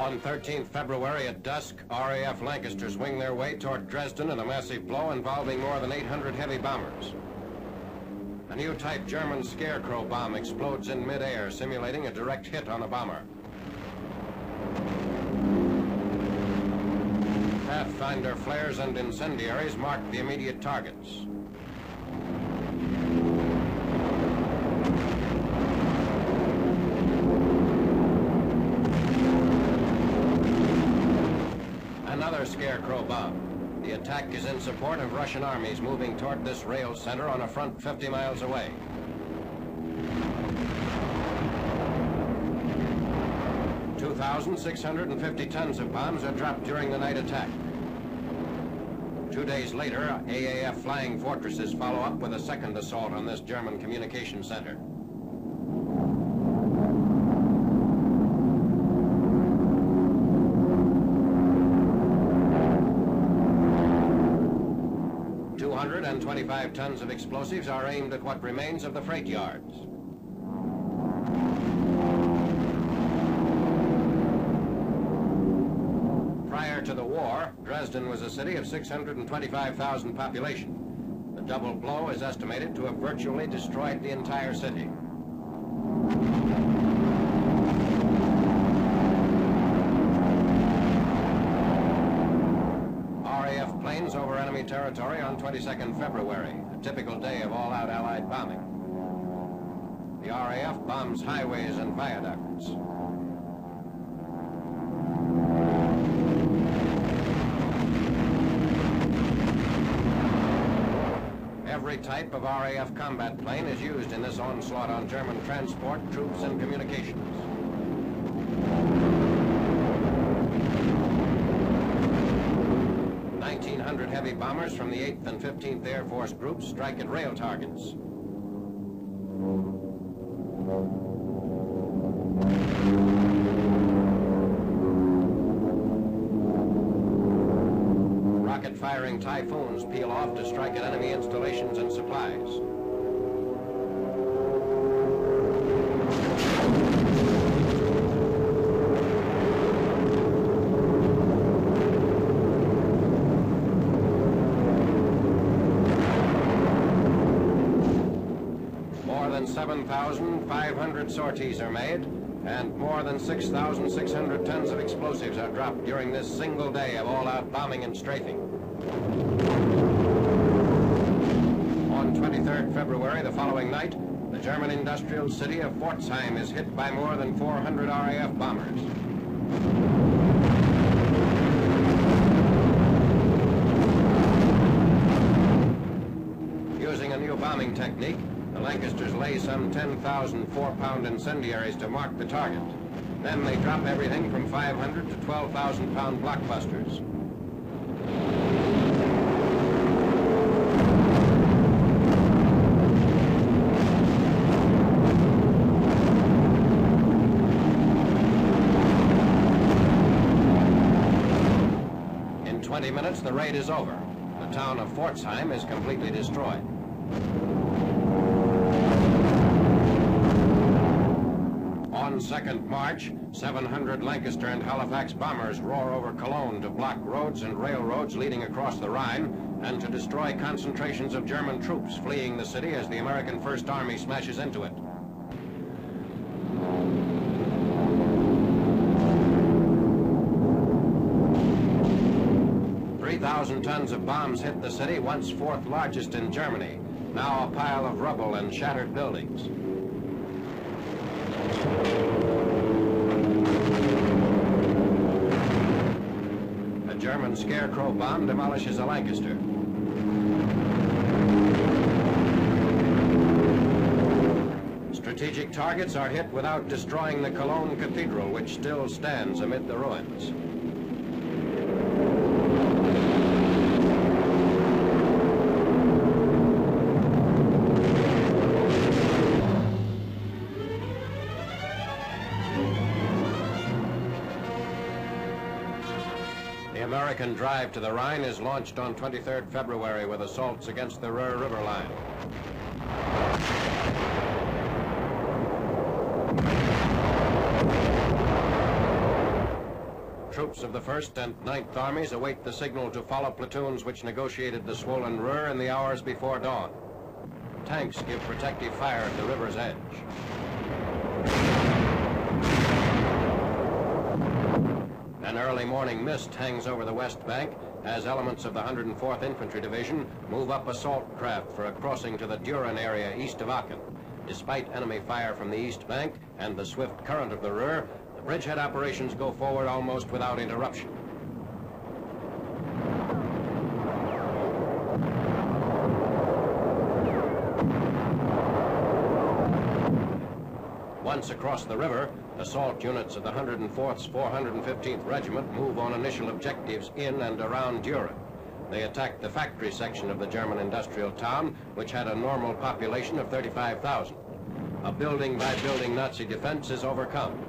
On 13th February at dusk, RAF Lancasters wing their way toward Dresden in a massive blow involving more than 800 heavy bombers. A new type German Scarecrow bomb explodes in mid-air, simulating a direct hit on a bomber. Pathfinder flares and incendiaries mark the immediate targets. Another Scarecrow bomb. The attack is in support of Russian armies moving toward this rail center on a front 50 miles away. $2,650 tons of bombs are dropped during the night attack. 2 days later, AAF Flying Fortresses follow up with a second assault on this German communication center. And 25 tons of explosives are aimed at what remains of the freight yards. Prior to the war, Dresden was a city of 625,000 population. The double blow is estimated to have virtually destroyed the entire city. RAF planes over enemy territory on 22nd February, a typical day of all-out Allied bombing. The RAF bombs highways and viaducts. Every type of RAF combat plane is used in this onslaught on German transport, troops, and communications. 1,900 heavy bombers from the 8th and 15th Air Force groups strike at rail targets. Rocket-firing Typhoons peel off to strike at enemy installations and supplies. More than 7,500 sorties are made, and more than 6,600 tons of explosives are dropped during this single day of all-out bombing and strafing. On 23rd February, the following night, the German industrial city of Pforzheim is hit by more than 400 RAF bombers. Using a new bombing technique, the Lancasters lay some 10,000 4-pound incendiaries to mark the target. Then they drop everything from 500 to 12,000-pound blockbusters. In 20 minutes, the raid is over. The town of Pforzheim is completely destroyed. On 2nd March, 700 Lancaster and Halifax bombers roar over Cologne to block roads and railroads leading across the Rhine and to destroy concentrations of German troops fleeing the city as the American First Army smashes into it. "3,000 tons of bombs hit the city, once fourth largest in Germany, now a pile of rubble and shattered buildings." A German Scarecrow bomb demolishes a Lancaster. Strategic targets are hit without destroying the Cologne Cathedral, which still stands amid the ruins. The American drive to the Rhine is launched on 23rd February with assaults against the Ruhr River line. troops of the 1st and 9th Armies await the signal to follow platoons which negotiated the swollen Ruhr in the hours before dawn. Tanks give protective fire at the river's edge. An early morning mist hangs over the west bank as elements of the 104th Infantry Division move up assault craft for a crossing to the Düren area east of Aachen. Despite enemy fire from the east bank and the swift current of the Ruhr, the bridgehead operations go forward almost without interruption. Once across the river, assault units of the 104th 415th Regiment move on initial objectives in and around Düren. They attacked the factory section of the German industrial town, which had a normal population of 35,000. A building-by-building Nazi defense is overcome.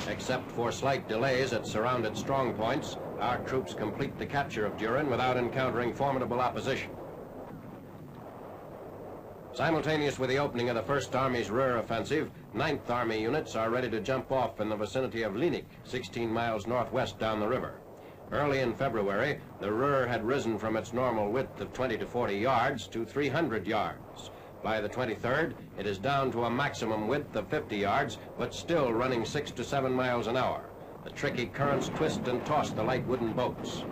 Except for slight delays at surrounded strong points, our troops complete the capture of Düren without encountering formidable opposition. Simultaneous with the opening of the 1st Army's Ruhr offensive, 9th Army units are ready to jump off in the vicinity of Linnich, 16 miles northwest down the river. Early in February, the Ruhr had risen from its normal width of 20 to 40 yards to 300 yards. By the 23rd, it is down to a maximum width of 50 yards, but still running 6 to 7 miles an hour. The tricky currents twist and toss the light wooden boats.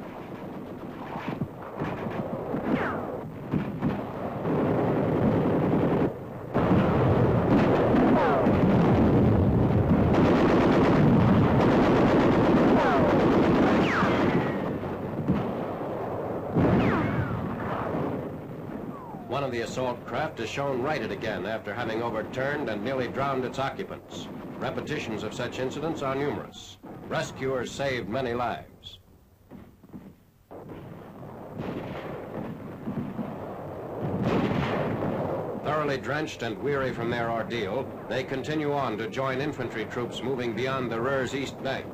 One of the assault craft is shown righted again after having overturned and nearly drowned its occupants. Repetitions of such incidents are numerous. Rescuers saved many lives. Thoroughly drenched and weary from their ordeal, they continue on to join infantry troops moving beyond the Ruhr's east bank.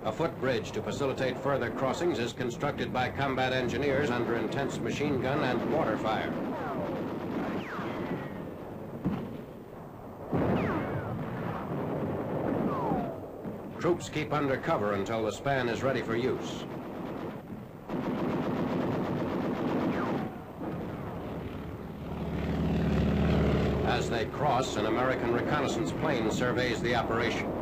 A footbridge to facilitate further crossings is constructed by combat engineers under intense machine gun and mortar fire. Troops keep under cover until the span is ready for use. As they cross, an American reconnaissance plane surveys the operation.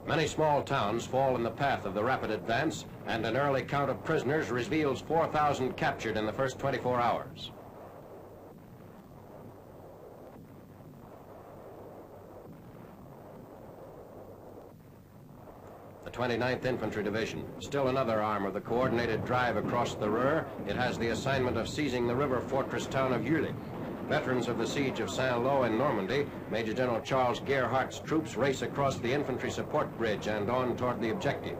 Many small towns fall in the path of the rapid advance, and an early count of prisoners reveals 4,000 captured in the first 24 hours. The 29th Infantry Division, still another arm of the coordinated drive across the Ruhr, it has the assignment of seizing the river fortress town of Jülich. Veterans of the siege of Saint-Lô in Normandy, Major General Charles Gerhardt's troops race across the infantry support bridge and on toward the objective.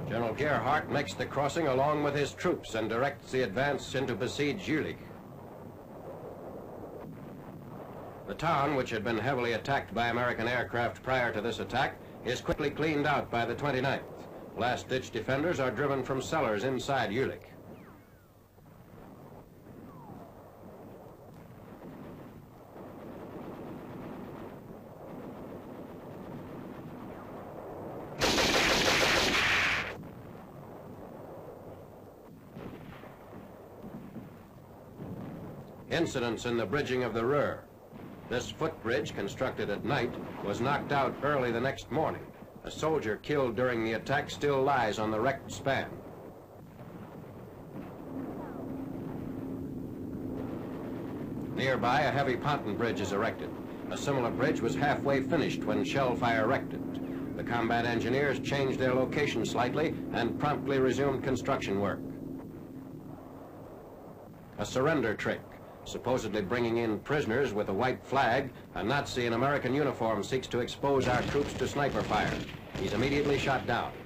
General Gerhardt makes the crossing along with his troops and directs the advance into besieged Jülich. The town, which had been heavily attacked by American aircraft prior to this attack, is quickly cleaned out by the 29th. Last-ditch defenders are driven from cellars inside Jülich. Incidents in the bridging of the Ruhr. This footbridge, constructed at night, was knocked out early the next morning. A soldier killed during the attack still lies on the wrecked span. Nearby, a heavy ponton bridge is erected. A similar bridge was halfway finished when shell fire wrecked it. The combat engineers changed their location slightly and promptly resumed construction work. A surrender trick. Supposedly bringing in prisoners with a white flag, a Nazi in American uniform seeks to expose our troops to sniper fire. He's immediately shot down.